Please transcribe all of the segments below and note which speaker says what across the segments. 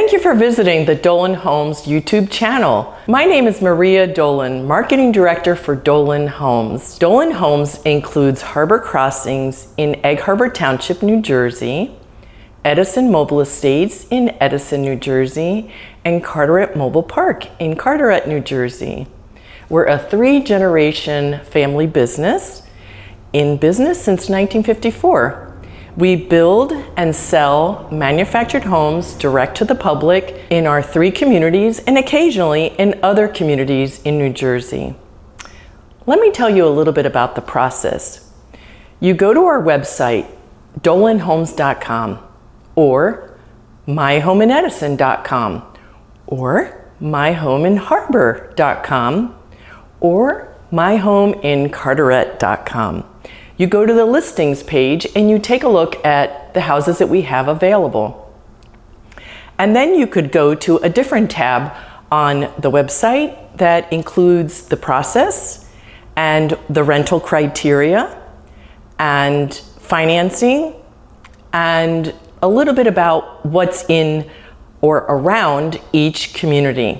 Speaker 1: Thank you for visiting the Dolan Homes YouTube channel. My name is Maria Dolan, Marketing Director for Dolan Homes. Dolan Homes includes harbor crossings in Egg Harbor Township, New Jersey, Edison Mobile Estates in Edison, New Jersey, and Carteret Mobile Park in Carteret, New Jersey. We're a 3-generation family business, in business since 1954. We build and sell manufactured homes direct to the public in our 3 communities and occasionally in other communities in New Jersey. Let me tell you a little bit about the process. You go to our website, dolanhomes.com, or myhomeinedison.com, or myhomeinharbor.com, or myhomeincarteret.com. You go to the listings page and you take a look at the houses that we have available. And then you could go to a different tab on the website that includes the process and the rental criteria and financing and a little bit about what's in or around each community.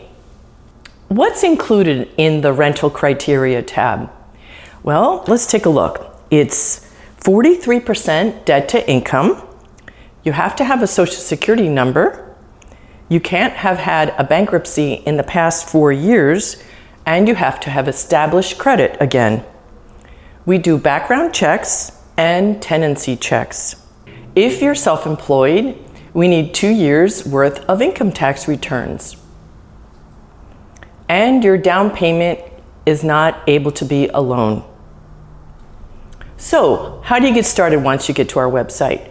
Speaker 1: What's included in the rental criteria tab? Well, let's take a look. It's 43% debt to income. You have to have a social security number. You can't have had a bankruptcy in the past 4 years, and you have to have established credit again. We do background checks and tenancy checks. If you're self-employed, we need 2 years worth of income tax returns. And your down payment is not able to be a loan. So, how do you get started once you get to our website?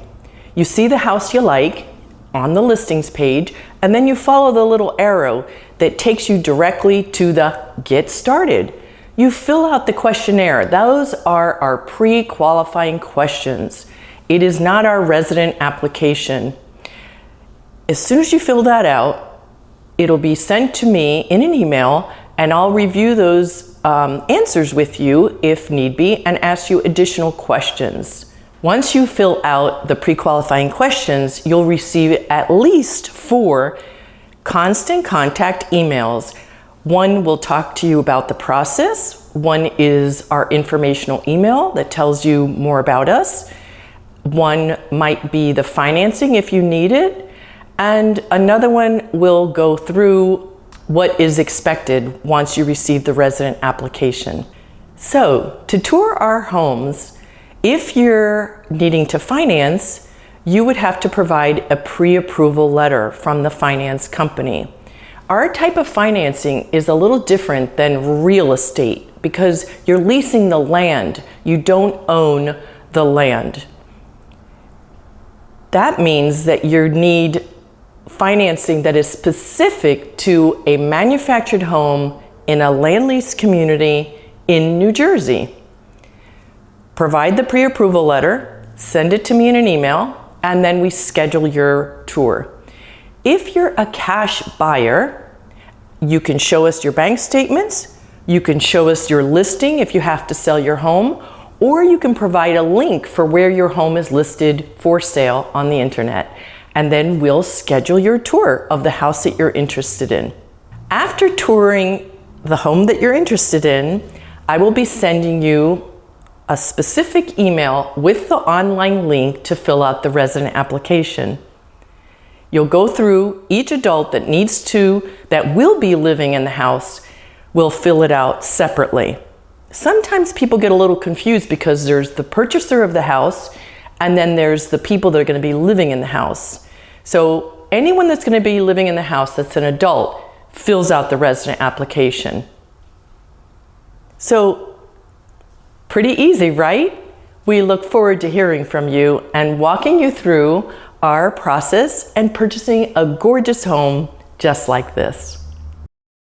Speaker 1: You see the house you like on the listings page, and then you follow the little arrow that takes you directly to the Get Started. You fill out the questionnaire. Those are our pre-qualifying questions. It is not our resident application. As soon as you fill that out, it'll be sent to me in an email, and I'll review those answers with you if need be and ask you additional questions. Once you fill out the pre-qualifying questions, you'll receive at least 4 constant contact emails. One will talk to you about the process. One is our informational email that tells you more about us. One might be the financing if you need it. And another one will go through what is expected once you receive the resident application. So, to tour our homes, if you're needing to finance, you would have to provide a pre-approval letter from the finance company. Our type of financing is a little different than real estate because you're leasing the land. You don't own the land. That means that you need financing that is specific to a manufactured home in a land lease community in New Jersey. Provide the pre-approval letter, send it to me in an email, and then we schedule your tour. If you're a cash buyer, you can show us your bank statements, you can show us your listing if you have to sell your home, or you can provide a link for where your home is listed for sale on the internet. And then we'll schedule your tour of the house that you're interested in. After touring the home that you're interested in, I will be sending you a specific email with the online link to fill out the resident application. You'll go through each adult that will be living in the house, will fill it out separately. Sometimes people get a little confused because there's the purchaser of the house and then there's the people that are going to be living in the house. So anyone that's going to be living in the house that's an adult fills out the resident application. So pretty easy, right? We look forward to hearing from you and walking you through our process and purchasing a gorgeous home just like this.